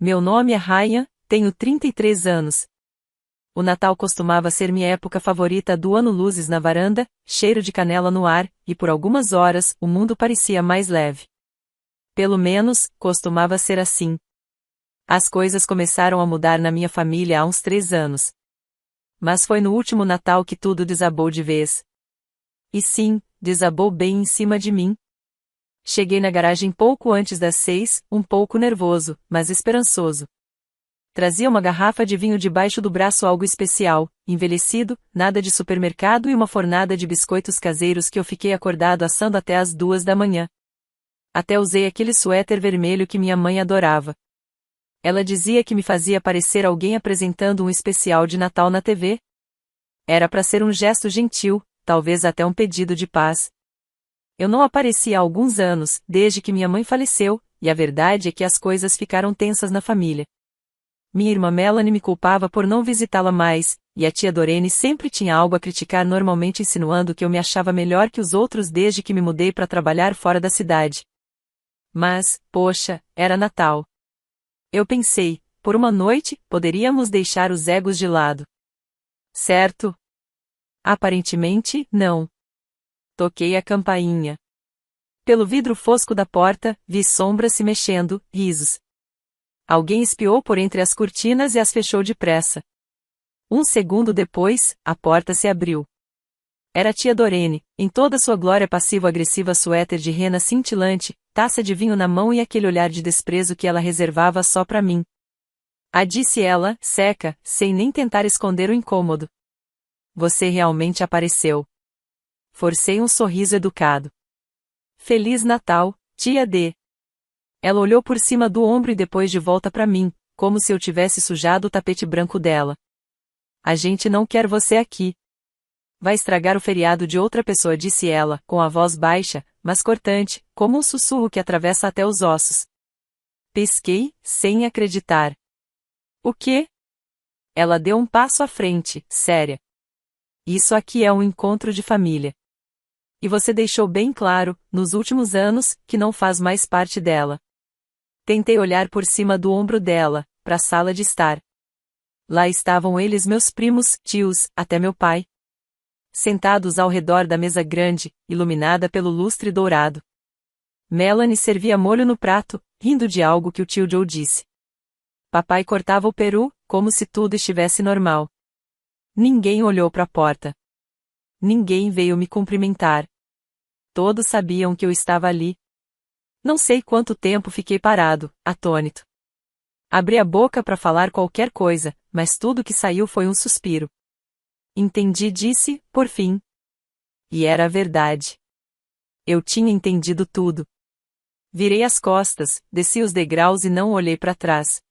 Meu nome é Ryan, tenho 33 anos. O Natal costumava ser minha época favorita do ano, luzes na varanda, cheiro de canela no ar, e por algumas horas o mundo parecia mais leve. Pelo menos, costumava ser assim. As coisas começaram a mudar na minha família há uns 3 anos. Mas foi no último Natal que tudo desabou de vez. E sim, desabou bem em cima de mim. Cheguei na garagem pouco antes das 6, um pouco nervoso, mas esperançoso. Trazia uma garrafa de vinho debaixo do braço, algo especial, envelhecido, nada de supermercado e uma fornada de biscoitos caseiros que eu fiquei acordado assando até às 2 da manhã. Até usei aquele suéter vermelho que minha mãe adorava. Ela dizia que me fazia parecer alguém apresentando um especial de Natal na TV. Era para ser um gesto gentil, talvez até um pedido de paz. Eu não aparecia há alguns anos, desde que minha mãe faleceu, e a verdade é que as coisas ficaram tensas na família. Minha irmã Melanie me culpava por não visitá-la mais, e a tia Dorene sempre tinha algo a criticar, normalmente insinuando que eu me achava melhor que os outros desde que me mudei para trabalhar fora da cidade. Mas, poxa, era Natal. Eu pensei, por uma noite, poderíamos deixar os egos de lado. Certo? Aparentemente, não. Toquei a campainha. Pelo vidro fosco da porta, vi sombras se mexendo, risos. Alguém espiou por entre as cortinas e as fechou depressa. Um segundo depois, a porta se abriu. Era a tia Dorene, em toda sua glória passivo-agressiva, suéter de rena cintilante, taça de vinho na mão e aquele olhar de desprezo que ela reservava só para mim. Disse ela, seca, sem nem tentar esconder o incômodo. Você realmente apareceu. Forcei um sorriso educado. Feliz Natal, tia D. Ela olhou por cima do ombro e depois de volta para mim, como se eu tivesse sujado o tapete branco dela. A gente não quer você aqui. Vai estragar o feriado de outra pessoa, disse ela, com a voz baixa, mas cortante, como um sussurro que atravessa até os ossos. Pisquei, sem acreditar. O quê? Ela deu um passo à frente, séria. Isso aqui é um encontro de família. E você deixou bem claro, nos últimos anos, que não faz mais parte dela. Tentei olhar por cima do ombro dela, para a sala de estar. Lá estavam eles, meus primos, tios, até meu pai. Sentados ao redor da mesa grande, iluminada pelo lustre dourado. Melanie servia molho no prato, rindo de algo que o tio Joe disse. Papai cortava o peru, como se tudo estivesse normal. Ninguém olhou para a porta. Ninguém veio me cumprimentar. Todos sabiam que eu estava ali. Não sei quanto tempo fiquei parado, atônito. Abri a boca para falar qualquer coisa, mas tudo que saiu foi um suspiro. Entendi, disse, por fim. E era a verdade. Eu tinha entendido tudo. Virei as costas, desci os degraus e não olhei para trás.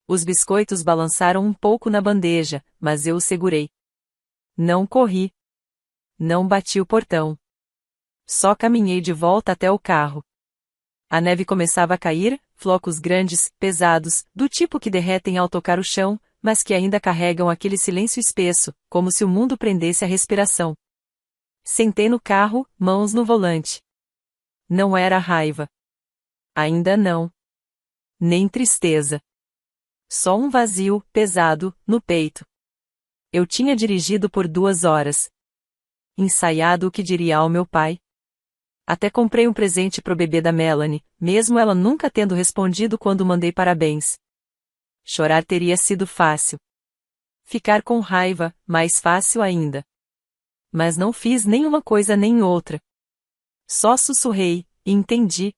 Os biscoitos balançaram um pouco na bandeja, mas eu os segurei. Não corri. Não bati o portão. Só caminhei de volta até o carro. A neve começava a cair, flocos grandes, pesados, do tipo que derretem ao tocar o chão, mas que ainda carregam aquele silêncio espesso, como se o mundo prendesse a respiração. Sentei no carro, mãos no volante. Não era raiva. Ainda não. Nem tristeza. Só um vazio, pesado, no peito. Eu tinha dirigido por 2 horas. Ensaiado o que diria ao meu pai. Até comprei um presente pro bebê da Melanie, mesmo ela nunca tendo respondido quando mandei parabéns. Chorar teria sido fácil. Ficar com raiva, mais fácil ainda. Mas não fiz nenhuma coisa nem outra. Só sussurrei, e entendi.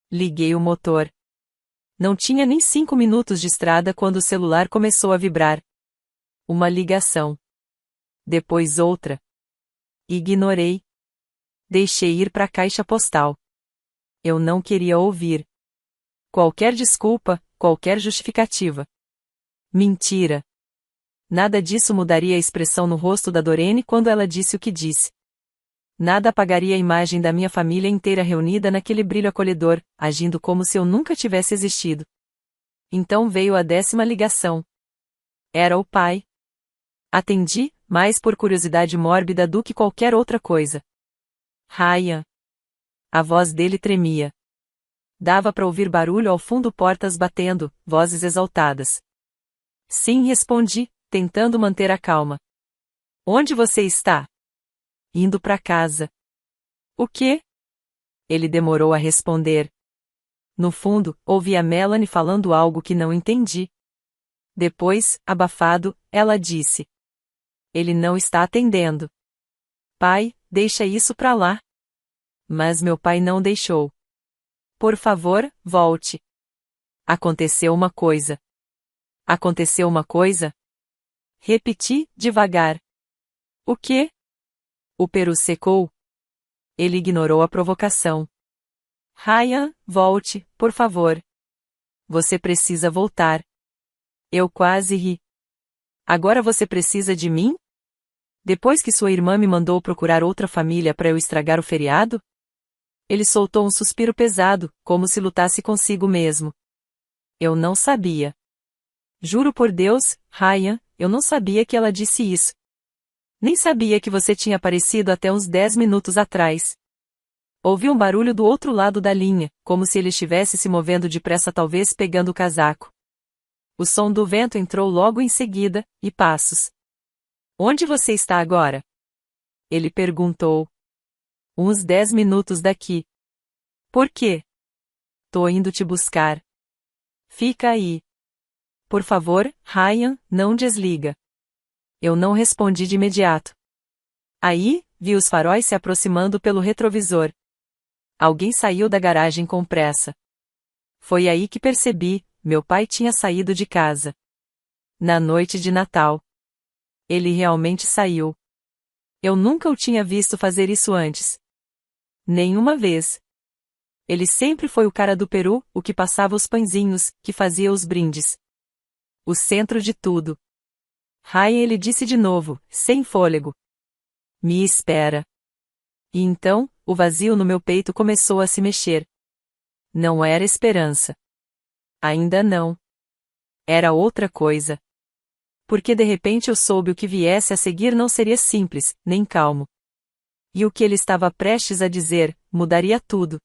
Liguei o motor. Não tinha nem 5 minutos de estrada quando o celular começou a vibrar. Uma ligação. Depois outra. Ignorei. Deixei ir para a caixa postal. Eu não queria ouvir. Qualquer desculpa, qualquer justificativa. Mentira. Nada disso mudaria a expressão no rosto da Dorene quando ela disse o que disse. Nada apagaria a imagem da minha família inteira reunida naquele brilho acolhedor, agindo como se eu nunca tivesse existido. Então veio a 10ª ligação. Era o pai. Atendi, mais por curiosidade mórbida do que qualquer outra coisa. Ryan. A voz dele tremia. Dava para ouvir barulho ao fundo, portas batendo, vozes exaltadas. Sim, respondi, tentando manter a calma. Onde você está? Indo para casa. O quê? Ele demorou a responder. No fundo, ouvi a Melanie falando algo que não entendi. Depois, abafado, ela disse. Ele não está atendendo. Pai, deixa isso pra lá. Mas meu pai não deixou. Por favor, volte. Aconteceu uma coisa. Aconteceu uma coisa? Repeti, devagar. O quê? O peru secou. Ele ignorou a provocação. Ryan, volte, por favor. Você precisa voltar. Eu quase ri. Agora você precisa de mim? Depois que sua irmã me mandou procurar outra família para eu estragar o feriado? Ele soltou um suspiro pesado, como se lutasse consigo mesmo. Eu não sabia. Juro por Deus, Ryan, eu não sabia que ela disse isso. Nem sabia que você tinha aparecido até uns 10 minutos atrás. Ouvi um barulho do outro lado da linha, como se ele estivesse se movendo depressa, talvez pegando o casaco. O som do vento entrou logo em seguida, e passos. Onde você está agora? Ele perguntou. Uns 10 minutos daqui. Por quê? Tô indo te buscar. Fica aí. Por favor, Ryan, não desliga. Eu não respondi de imediato. Aí, vi os faróis se aproximando pelo retrovisor. Alguém saiu da garagem com pressa. Foi aí que percebi, meu pai tinha saído de casa. Na noite de Natal. Ele realmente saiu. Eu nunca o tinha visto fazer isso antes. Nenhuma vez. Ele sempre foi o cara do peru, o que passava os pãezinhos, que fazia os brindes. O centro de tudo. Ryan, ele disse de novo, sem fôlego. Me espera. E então, o vazio no meu peito começou a se mexer. Não era esperança. Ainda não. Era outra coisa. Porque de repente eu soube o que viesse a seguir não seria simples, nem calmo. E o que ele estava prestes a dizer, mudaria tudo.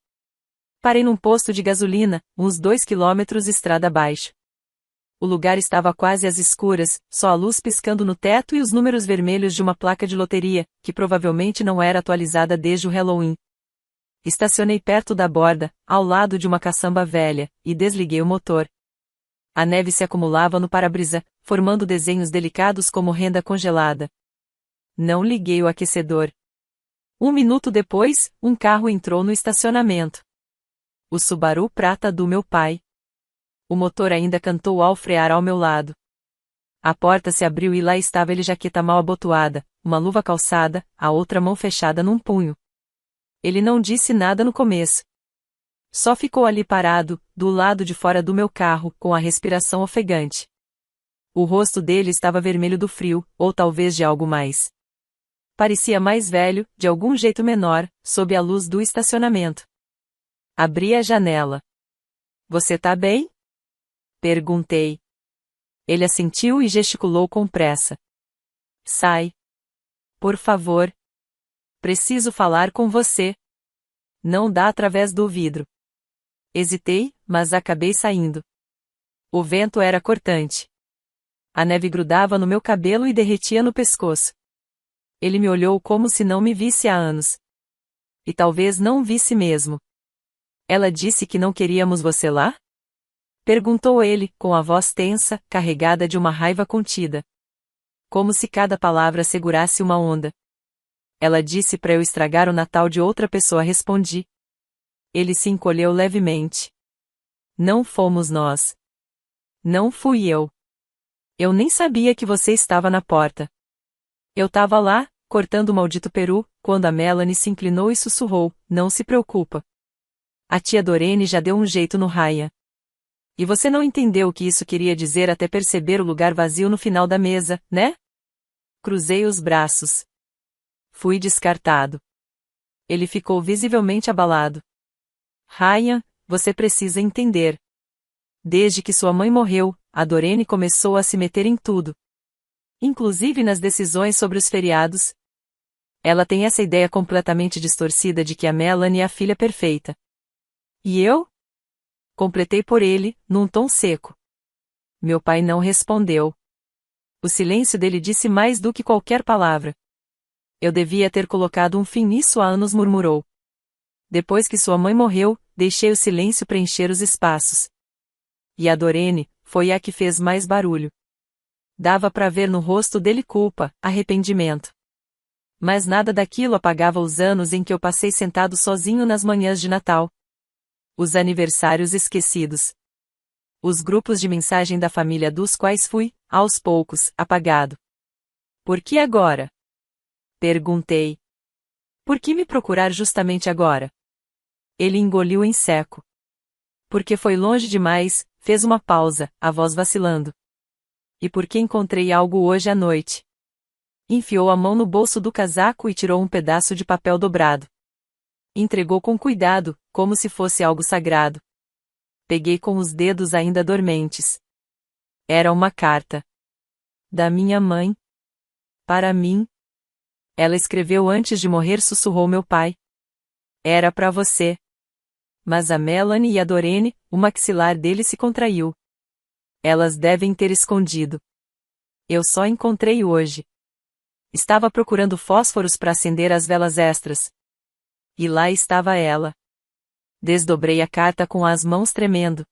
Parei num posto de gasolina, uns 2 quilômetros estrada abaixo. O lugar estava quase às escuras, só a luz piscando no teto e os números vermelhos de uma placa de loteria, que provavelmente não era atualizada desde o Halloween. Estacionei perto da borda, ao lado de uma caçamba velha, e desliguei o motor. A neve se acumulava no para-brisa, formando desenhos delicados como renda congelada. Não liguei o aquecedor. 1 minuto depois, um carro entrou no estacionamento. O Subaru prata do meu pai. O motor ainda cantou ao frear ao meu lado. A porta se abriu e lá estava ele, jaqueta mal abotoada, uma luva calçada, a outra mão fechada num punho. Ele não disse nada no começo. Só ficou ali parado, do lado de fora do meu carro, com a respiração ofegante. O rosto dele estava vermelho do frio, ou talvez de algo mais. Parecia mais velho, de algum jeito menor, sob a luz do estacionamento. Abri a janela. Você tá bem? Perguntei. Ele assentiu e gesticulou com pressa. Sai. Por favor. Preciso falar com você. Não dá através do vidro. Hesitei, mas acabei saindo. O vento era cortante. A neve grudava no meu cabelo e derretia no pescoço. Ele me olhou como se não me visse há anos. E talvez não visse mesmo. Ela disse que não queríamos você lá? Perguntou ele, com a voz tensa, carregada de uma raiva contida. Como se cada palavra segurasse uma onda. Ela disse para eu estragar o Natal de outra pessoa, respondi. Ele se encolheu levemente. Não fomos nós. Não fui eu. Eu nem sabia que você estava na porta. Eu tava lá, cortando o maldito peru, quando a Melanie se inclinou e sussurrou, não se preocupa. A tia Dorene já deu um jeito no Ryan. E você não entendeu o que isso queria dizer até perceber o lugar vazio no final da mesa, né? Cruzei os braços. Fui descartado. Ele ficou visivelmente abalado. Ryan, você precisa entender. Desde que sua mãe morreu, a Dorene começou a se meter em tudo. Inclusive nas decisões sobre os feriados. Ela tem essa ideia completamente distorcida de que a Melanie é a filha perfeita. E eu? Completei por ele, num tom seco. Meu pai não respondeu. O silêncio dele disse mais do que qualquer palavra. Eu devia ter colocado um fim nisso há anos, murmurou. Depois que sua mãe morreu, deixei o silêncio preencher os espaços. E a Dorene, foi a que fez mais barulho. Dava para ver no rosto dele culpa, arrependimento. Mas nada daquilo apagava os anos em que eu passei sentado sozinho nas manhãs de Natal. Os aniversários esquecidos. Os grupos de mensagem da família dos quais fui, aos poucos, apagado. Por que agora? Perguntei. Por que me procurar justamente agora? Ele engoliu em seco. Porque foi longe demais, fez uma pausa, a voz vacilando. E porque encontrei algo hoje à noite. Enfiou a mão no bolso do casaco e tirou um pedaço de papel dobrado. Entregou com cuidado, como se fosse algo sagrado. Peguei com os dedos ainda dormentes. Era uma carta. Da minha mãe. Para mim. Ela escreveu antes de morrer, sussurrou meu pai. Era para você. Mas a Melanie e a Dorene, o maxilar dele se contraiu. Elas devem ter escondido. Eu só encontrei hoje. Estava procurando fósforos para acender as velas extras. E lá estava ela. Desdobrei a carta com as mãos tremendo.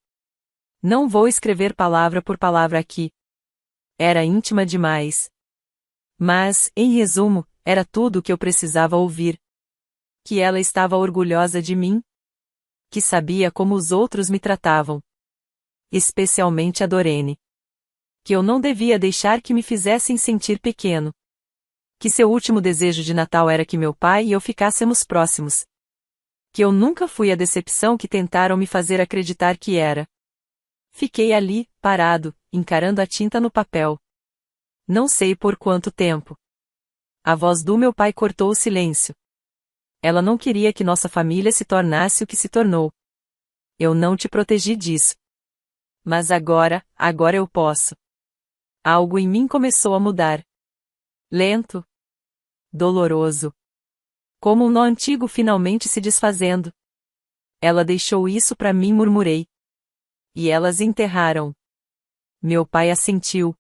Não vou escrever palavra por palavra aqui. Era íntima demais. Mas, em resumo, era tudo o que eu precisava ouvir. Que ela estava orgulhosa de mim. Que sabia como os outros me tratavam. Especialmente a Dorene. Que eu não devia deixar que me fizessem sentir pequeno. Que seu último desejo de Natal era que meu pai e eu ficássemos próximos. Que eu nunca fui a decepção que tentaram me fazer acreditar que era. Fiquei ali, parado, encarando a tinta no papel. Não sei por quanto tempo. A voz do meu pai cortou o silêncio. Ela não queria que nossa família se tornasse o que se tornou. Eu não te protegi disso. Mas agora eu posso. Algo em mim começou a mudar. Lento. Doloroso. Como um nó antigo finalmente se desfazendo. Ela deixou isso para mim, murmurei. E elas enterraram. Meu pai assentiu.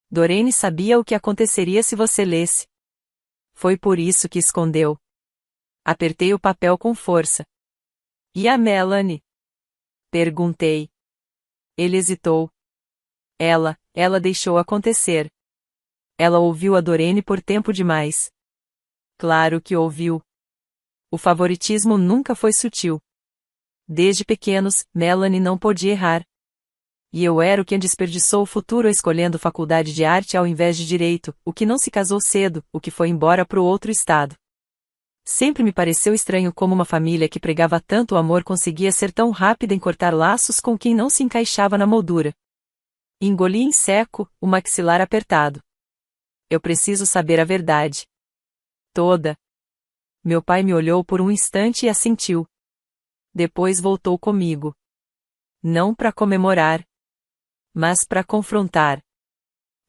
Dorene sabia o que aconteceria se você lesse. Foi por isso que escondeu. Apertei o papel com força. E a Melanie? Perguntei. Ele hesitou. Ela deixou acontecer. Ela ouviu a Dorene por tempo demais. Claro que ouviu. O favoritismo nunca foi sutil. Desde pequenos, Melanie não podia errar. E eu era o quem desperdiçou o futuro escolhendo faculdade de arte ao invés de direito, o que não se casou cedo, o que foi embora para o outro estado. Sempre me pareceu estranho como uma família que pregava tanto o amor conseguia ser tão rápida em cortar laços com quem não se encaixava na moldura. Engoli em seco, o maxilar apertado. Eu preciso saber a verdade. Toda. Meu pai me olhou por um instante e assentiu. Depois voltou comigo. Não para comemorar, mas para confrontar.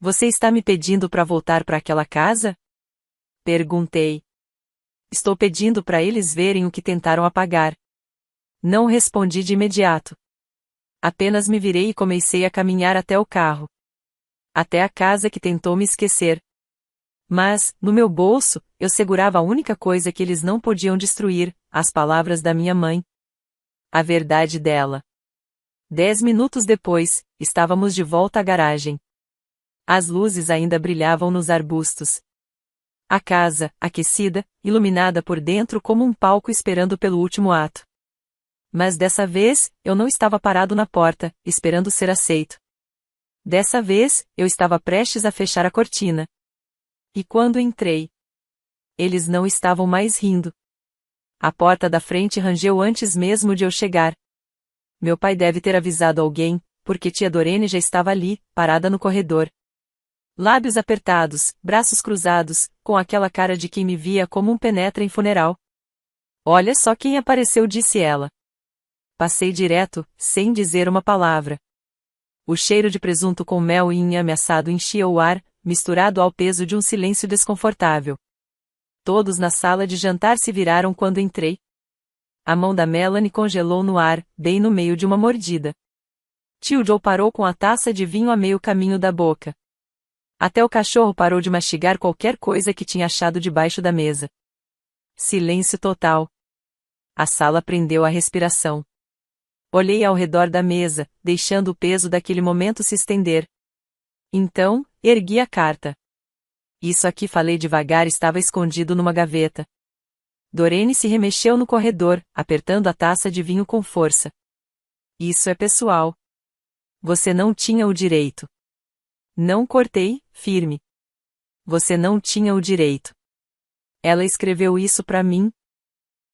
Você está me pedindo para voltar para aquela casa? Perguntei. Estou pedindo para eles verem o que tentaram apagar. Não respondi de imediato. Apenas me virei e comecei a caminhar até o carro. Até a casa que tentou me esquecer. Mas, no meu bolso, eu segurava a única coisa que eles não podiam destruir, as palavras da minha mãe. A verdade dela. 10 minutos depois, estávamos de volta à garagem. As luzes ainda brilhavam nos arbustos. A casa, aquecida, iluminada por dentro como um palco esperando pelo último ato. Mas dessa vez, eu não estava parado na porta, esperando ser aceito. Dessa vez, eu estava prestes a fechar a cortina. E quando entrei, eles não estavam mais rindo. A porta da frente rangeu antes mesmo de eu chegar. Meu pai deve ter avisado alguém, porque tia Dorene já estava ali, parada no corredor. Lábios apertados, braços cruzados, com aquela cara de quem me via como um penetra em funeral. Olha só quem apareceu, disse ela. Passei direto, sem dizer uma palavra. O cheiro de presunto com mel e inhame assado enchia o ar, misturado ao peso de um silêncio desconfortável. Todos na sala de jantar se viraram quando entrei. A mão da Melanie congelou no ar, bem no meio de uma mordida. Tio Joe parou com a taça de vinho a meio caminho da boca. Até o cachorro parou de mastigar qualquer coisa que tinha achado debaixo da mesa. Silêncio total. A sala prendeu a respiração. Olhei ao redor da mesa, deixando o peso daquele momento se estender. Então, ergui a carta. Isso aqui, falei devagar, estava escondido numa gaveta. Dorene se remexeu no corredor, apertando a taça de vinho com força. Isso é pessoal. Você não tinha o direito. Não, cortei, firme. Você não tinha o direito. Ela escreveu isso pra mim?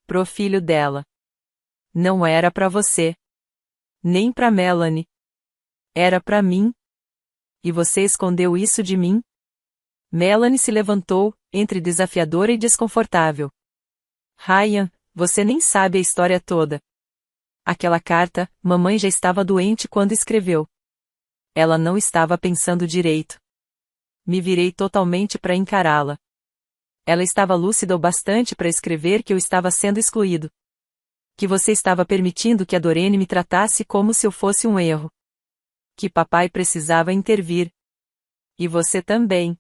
Pro filho dela. Não era pra você. Nem pra Melanie. Era pra mim. E você escondeu isso de mim? Melanie se levantou, entre desafiadora e desconfortável. Ryan, você nem sabe a história toda. Aquela carta, mamãe já estava doente quando escreveu. Ela não estava pensando direito. Me virei totalmente para encará-la. Ela estava lúcida o bastante para escrever que eu estava sendo excluído. Que você estava permitindo que a Dorene me tratasse como se eu fosse um erro. Que papai precisava intervir. E você também.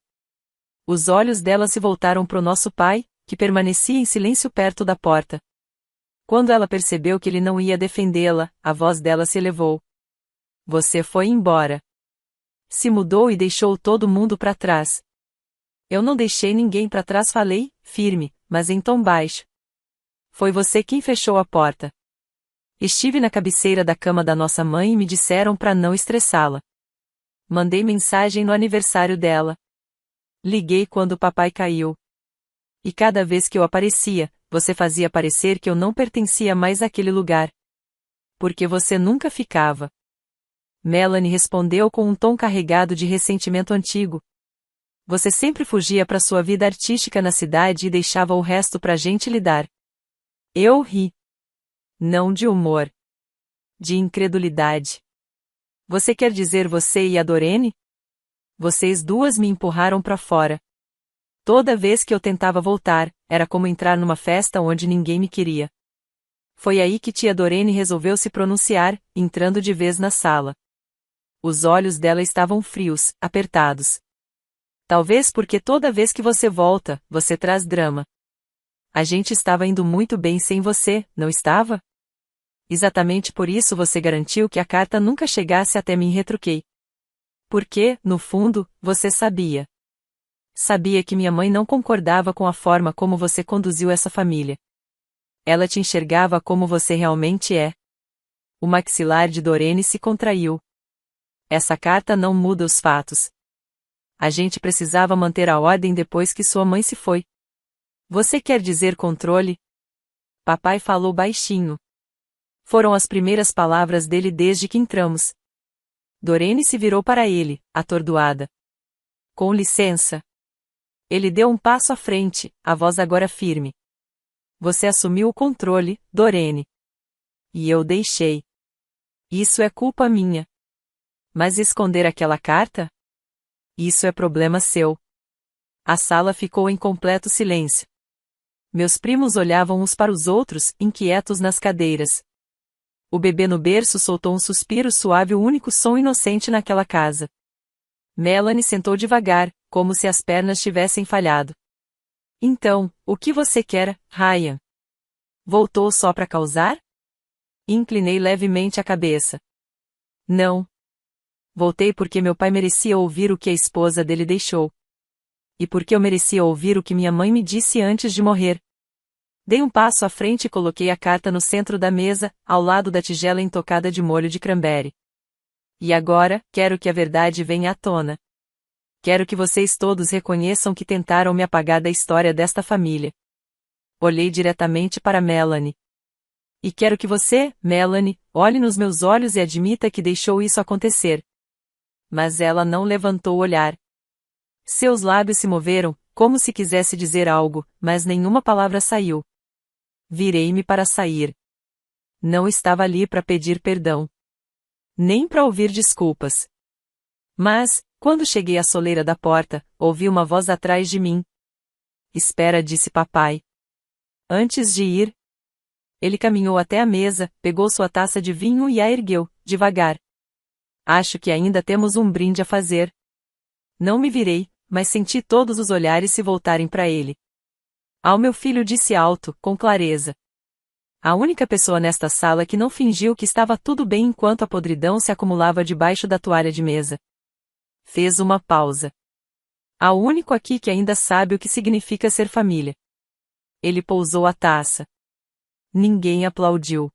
Os olhos dela se voltaram para o nosso pai, que permanecia em silêncio perto da porta. Quando ela percebeu que ele não ia defendê-la, a voz dela se elevou. Você foi embora. Se mudou e deixou todo mundo para trás. Eu não deixei ninguém para trás, falei, firme, mas em tom baixo. Foi você quem fechou a porta. Estive na cabeceira da cama da nossa mãe e me disseram para não estressá-la. Mandei mensagem no aniversário dela. Liguei quando o papai caiu. E cada vez que eu aparecia, você fazia parecer que eu não pertencia mais àquele lugar. Porque você nunca ficava. Melanie respondeu com um tom carregado de ressentimento antigo. Você sempre fugia para sua vida artística na cidade e deixava o resto pra gente lidar. Eu ri. Não de humor. De incredulidade. Você quer dizer você e a Dorene? Vocês duas me empurraram para fora. Toda vez que eu tentava voltar, era como entrar numa festa onde ninguém me queria. Foi aí que tia Dorene resolveu se pronunciar, entrando de vez na sala. Os olhos dela estavam frios, apertados. Talvez porque toda vez que você volta, você traz drama. A gente estava indo muito bem sem você, não estava? Exatamente por isso você garantiu que a carta nunca chegasse até mim, retruquei. Porque, no fundo, você sabia. Sabia que minha mãe não concordava com a forma como você conduziu essa família. Ela te enxergava como você realmente é. O maxilar de Dorene se contraiu. Essa carta não muda os fatos. A gente precisava manter a ordem depois que sua mãe se foi. Você quer dizer controle? Papai falou baixinho. Foram as primeiras palavras dele desde que entramos. Dorene se virou para ele, atordoada. Com licença. Ele deu um passo à frente, a voz agora firme. Você assumiu o controle, Dorene. E eu deixei. Isso é culpa minha. Mas esconder aquela carta? Isso é problema seu. A sala ficou em completo silêncio. Meus primos olhavam uns para os outros, inquietos nas cadeiras. O bebê no berço soltou um suspiro suave, o único som inocente naquela casa. Melanie sentou devagar, como se as pernas tivessem falhado. Então, o que você quer, Ryan? Voltou só para causar? Inclinei levemente a cabeça. Não. Voltei porque meu pai merecia ouvir o que a esposa dele deixou. E porque eu merecia ouvir o que minha mãe me disse antes de morrer. Dei um passo à frente e coloquei a carta no centro da mesa, ao lado da tigela intocada de molho de cranberry. E agora, quero que a verdade venha à tona. Quero que vocês todos reconheçam que tentaram me apagar da história desta família. Olhei diretamente para Melanie. E quero que você, Melanie, olhe nos meus olhos e admita que deixou isso acontecer. Mas ela não levantou o olhar. Seus lábios se moveram, como se quisesse dizer algo, mas nenhuma palavra saiu. Virei-me para sair. Não estava ali para pedir perdão. Nem para ouvir desculpas. Mas, quando cheguei à soleira da porta, ouvi uma voz atrás de mim. Espera, disse papai. Antes de ir. Ele caminhou até a mesa, pegou sua taça de vinho e a ergueu, devagar. Acho que ainda temos um brinde a fazer. Não me virei, mas senti todos os olhares se voltarem para ele. Ao meu filho disse alto, com clareza. A única pessoa nesta sala que não fingiu que estava tudo bem enquanto a podridão se acumulava debaixo da toalha de mesa. Fez uma pausa. Há o único aqui que ainda sabe o que significa ser família. Ele pousou a taça. Ninguém aplaudiu.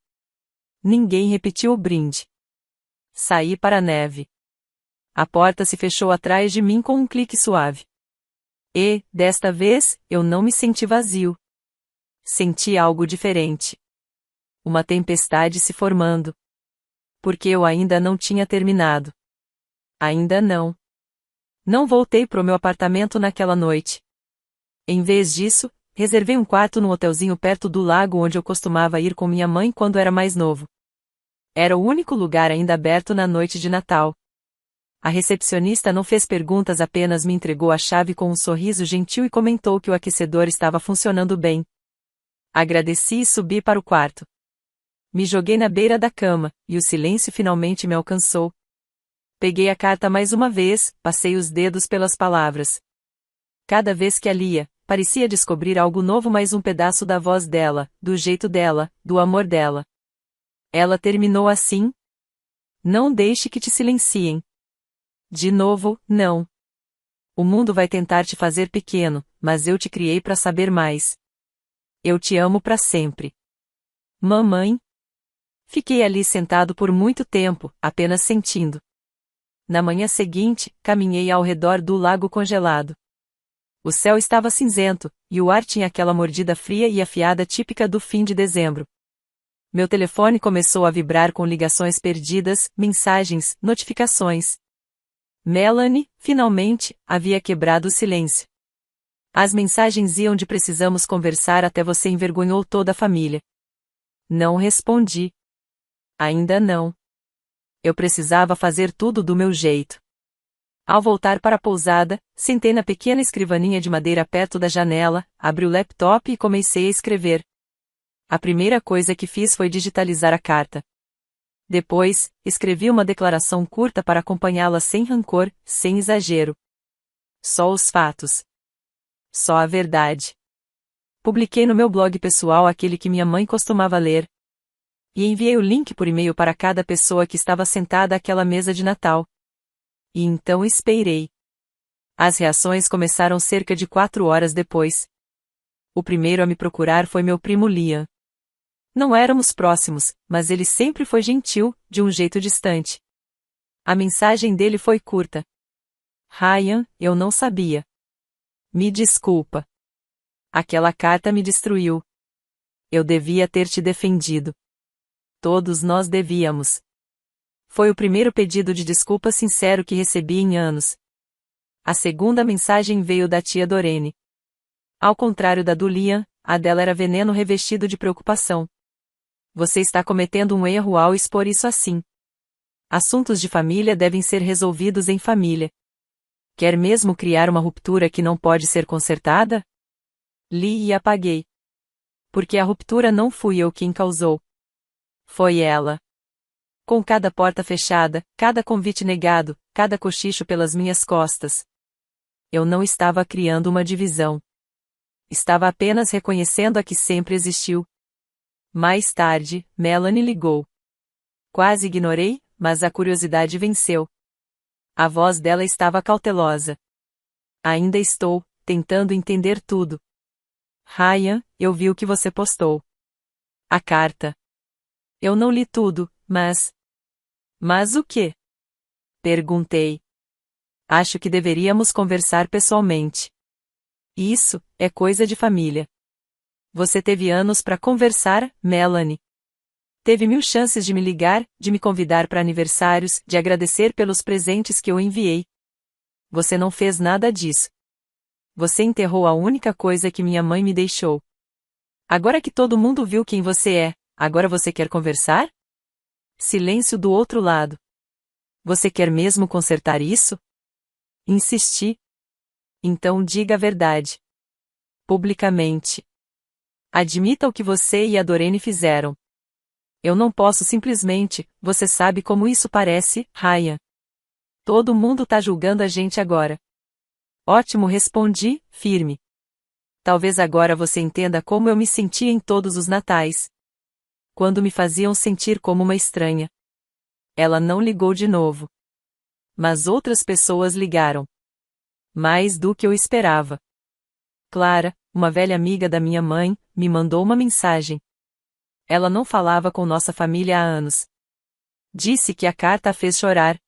Ninguém repetiu o brinde. Saí para a neve. A porta se fechou atrás de mim com um clique suave. E, desta vez, eu não me senti vazio. Senti algo diferente. Uma tempestade se formando. Porque eu ainda não tinha terminado. Ainda não. Não voltei pro meu apartamento naquela noite. Em vez disso, reservei um quarto num hotelzinho perto do lago onde eu costumava ir com minha mãe quando era mais novo. Era o único lugar ainda aberto na noite de Natal. A recepcionista não fez perguntas, apenas me entregou a chave com um sorriso gentil e comentou que o aquecedor estava funcionando bem. Agradeci e subi para o quarto. Me joguei na beira da cama, e o silêncio finalmente me alcançou. Peguei a carta mais uma vez, passei os dedos pelas palavras. Cada vez que a lia, parecia descobrir algo novo, mais um pedaço da voz dela, do jeito dela, do amor dela. Ela terminou assim: Não deixe que te silenciem. De novo, não. O mundo vai tentar te fazer pequeno, mas eu te criei para saber mais. Eu te amo para sempre. Mamãe. Fiquei ali sentado por muito tempo, apenas sentindo. Na manhã seguinte, caminhei ao redor do lago congelado. O céu estava cinzento, e o ar tinha aquela mordida fria e afiada típica do fim de dezembro. Meu telefone começou a vibrar com ligações perdidas, mensagens, notificações. Melanie, finalmente, havia quebrado o silêncio. As mensagens iam de precisamos conversar até você envergonhou toda a família. Não respondi. Ainda não. Eu precisava fazer tudo do meu jeito. Ao voltar para a pousada, sentei na pequena escrivaninha de madeira perto da janela, abri o laptop e comecei a escrever. A primeira coisa que fiz foi digitalizar a carta. Depois, escrevi uma declaração curta para acompanhá-la sem rancor, sem exagero. Só os fatos. Só a verdade. Publiquei no meu blog pessoal, aquele que minha mãe costumava ler. E enviei o link por e-mail para cada pessoa que estava sentada àquela mesa de Natal. E então esperei. As reações começaram cerca de 4 horas depois. O primeiro a me procurar foi meu primo Liam. Não éramos próximos, mas ele sempre foi gentil, de um jeito distante. A mensagem dele foi curta. Ryan, eu não sabia. Me desculpa. Aquela carta me destruiu. Eu devia ter te defendido. Todos nós devíamos. Foi o primeiro pedido de desculpa sincero que recebi em anos. A segunda mensagem veio da tia Dorene. Ao contrário da do Liam, a dela era veneno revestido de preocupação. Você está cometendo um erro ao expor isso assim. Assuntos de família devem ser resolvidos em família. Quer mesmo criar uma ruptura que não pode ser consertada? Li e apaguei. Porque a ruptura não fui eu quem causou. Foi ela. Com cada porta fechada, cada convite negado, cada cochicho pelas minhas costas. Eu não estava criando uma divisão. Estava apenas reconhecendo a que sempre existiu. Mais tarde, Melanie ligou. Quase ignorei, mas a curiosidade venceu. A voz dela estava cautelosa. Ainda estou, tentando entender tudo. Ryan, eu vi o que você postou. A carta. Eu não li tudo, mas... Mas o quê? Perguntei. Acho que deveríamos conversar pessoalmente. Isso é coisa de família. Você teve anos para conversar, Melanie. Teve 1000 chances de me ligar, de me convidar para aniversários, de agradecer pelos presentes que eu enviei. Você não fez nada disso. Você enterrou a única coisa que minha mãe me deixou. Agora que todo mundo viu quem você é, agora você quer conversar? Silêncio do outro lado. Você quer mesmo consertar isso? Insisti. Então diga a verdade. Publicamente. Admita o que você e a Dorene fizeram. Eu não posso simplesmente, você sabe como isso parece, Ryan. Todo mundo tá julgando a gente agora. Ótimo, respondi, firme. Talvez agora você entenda como eu me sentia em todos os natais. Quando me faziam sentir como uma estranha. Ela não ligou de novo. Mas outras pessoas ligaram. Mais do que eu esperava. Clara, uma velha amiga da minha mãe, me mandou uma mensagem. Ela não falava com nossa família há anos. Disse que a carta a fez chorar.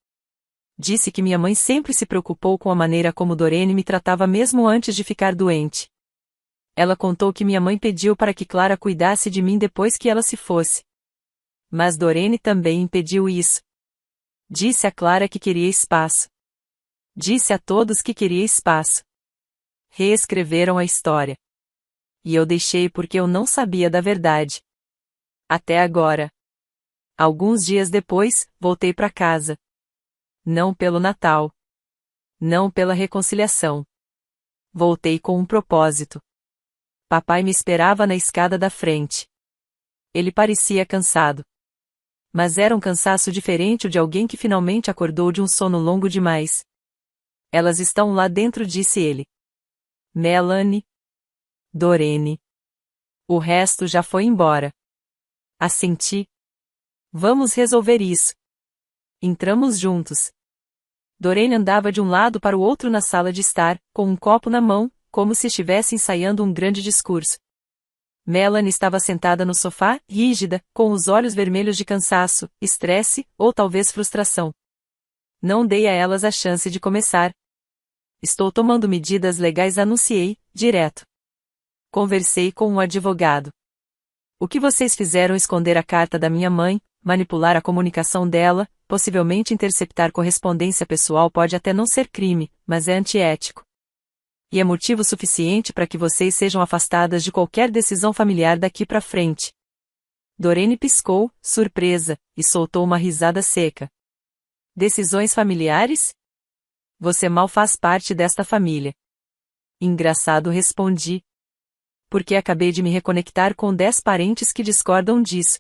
Disse que minha mãe sempre se preocupou com a maneira como Dorene me tratava mesmo antes de ficar doente. Ela contou que minha mãe pediu para que Clara cuidasse de mim depois que ela se fosse. Mas Dorene também impediu isso. Disse a Clara que queria espaço. Disse a todos que queria espaço. Reescreveram a história. E eu deixei porque eu não sabia da verdade. Até agora. Alguns dias depois, voltei para casa. Não pelo Natal. Não pela reconciliação. Voltei com um propósito. Papai me esperava na escada da frente. Ele parecia cansado. Mas era um cansaço diferente de alguém que finalmente acordou de um sono longo demais. Elas estão lá dentro, disse ele. Melanie. Dorene. O resto já foi embora. Assenti. Vamos resolver isso. Entramos juntos. Dorene andava de um lado para o outro na sala de estar, com um copo na mão, como se estivesse ensaiando um grande discurso. Melanie estava sentada no sofá, rígida, com os olhos vermelhos de cansaço, estresse, ou talvez frustração. Não dei a elas a chance de começar. Estou tomando medidas legais, anunciei, direto. Conversei com um advogado. O que vocês fizeram? Esconder a carta da minha mãe, manipular a comunicação dela, possivelmente interceptar correspondência pessoal pode até não ser crime, mas é antiético. E é motivo suficiente para que vocês sejam afastadas de qualquer decisão familiar daqui para frente. Dorene piscou, surpresa, e soltou uma risada seca. Decisões familiares? Você mal faz parte desta família. Engraçado, respondi. Porque acabei de me reconectar com 10 parentes que discordam disso.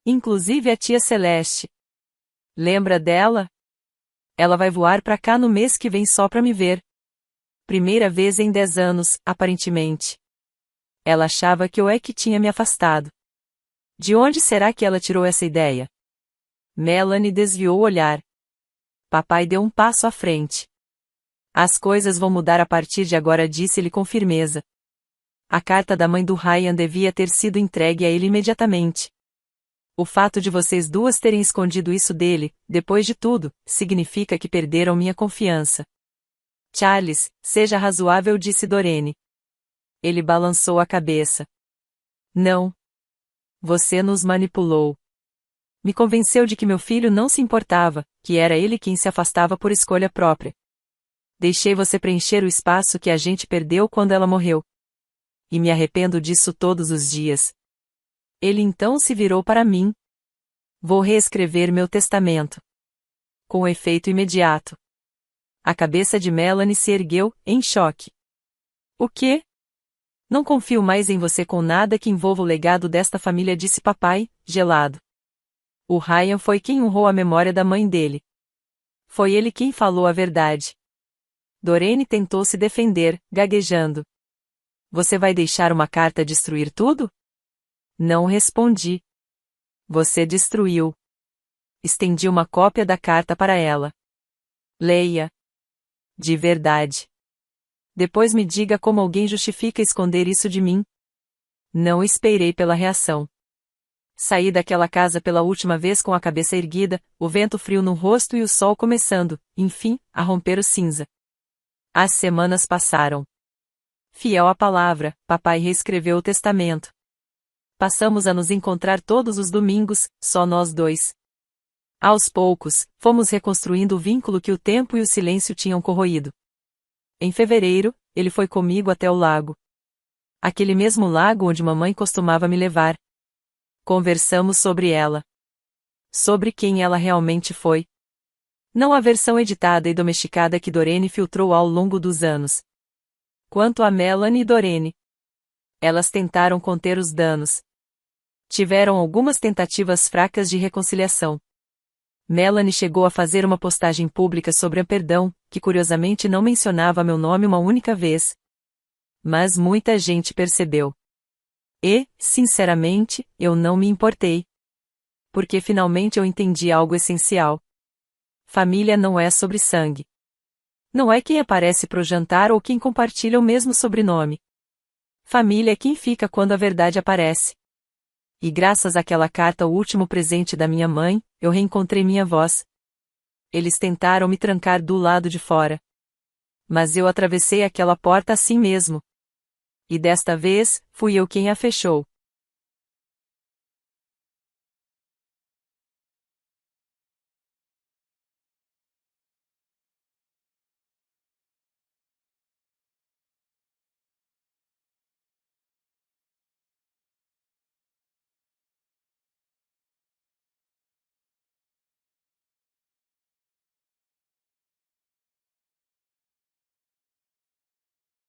Inclusive a tia Celeste. Lembra dela? Ela vai voar pra cá no mês que vem só pra me ver. Primeira vez em 10 anos, aparentemente. Ela achava que eu é que tinha me afastado. De onde será que ela tirou essa ideia? Melanie desviou o olhar. Papai deu um passo à frente. As coisas vão mudar a partir de agora, disse-lhe com firmeza. A carta da mãe do Ryan devia ter sido entregue a ele imediatamente. O fato de vocês duas terem escondido isso dele, depois de tudo, significa que perderam minha confiança. Charles, seja razoável, disse Dorene. Ele balançou a cabeça. Não. Você nos manipulou. Me convenceu de que meu filho não se importava, que era ele quem se afastava por escolha própria. Deixei você preencher o espaço que a gente perdeu quando ela morreu. E me arrependo disso todos os dias. Ele então se virou para mim. Vou reescrever meu testamento. Com efeito imediato. A cabeça de Melanie se ergueu, em choque. O quê? Não confio mais em você com nada que envolva o legado desta família, disse papai, gelado. O Ryan foi quem honrou a memória da mãe dele. Foi ele quem falou a verdade. Dorene tentou se defender, gaguejando. Você vai deixar uma carta destruir tudo? Não respondi. Você destruiu. Estendi uma cópia da carta para ela. Leia. De verdade. Depois me diga como alguém justifica esconder isso de mim. Não esperei pela reação. Saí daquela casa pela última vez com a cabeça erguida, o vento frio no rosto e o sol começando, enfim, a romper o cinza. As semanas passaram. Fiel à palavra, papai reescreveu o testamento. Passamos a nos encontrar todos os domingos, só nós dois. Aos poucos, fomos reconstruindo o vínculo que o tempo e o silêncio tinham corroído. Em fevereiro, ele foi comigo até o lago. Aquele mesmo lago onde mamãe costumava me levar. Conversamos sobre ela. Sobre quem ela realmente foi. Não a versão editada e domesticada que Dorene filtrou ao longo dos anos. Quanto a Melanie e Dorene. Elas tentaram conter os danos. Tiveram algumas tentativas fracas de reconciliação. Melanie chegou a fazer uma postagem pública sobre o perdão, que curiosamente não mencionava meu nome uma única vez. Mas muita gente percebeu. E, sinceramente, eu não me importei. Porque finalmente eu entendi algo essencial. Família não é sobre sangue. Não é quem aparece pro jantar ou quem compartilha o mesmo sobrenome. Família é quem fica quando a verdade aparece. E graças àquela carta, o último presente da minha mãe, eu reencontrei minha voz. Eles tentaram me trancar do lado de fora. Mas eu atravessei aquela porta assim mesmo. E desta vez, fui eu quem a fechou.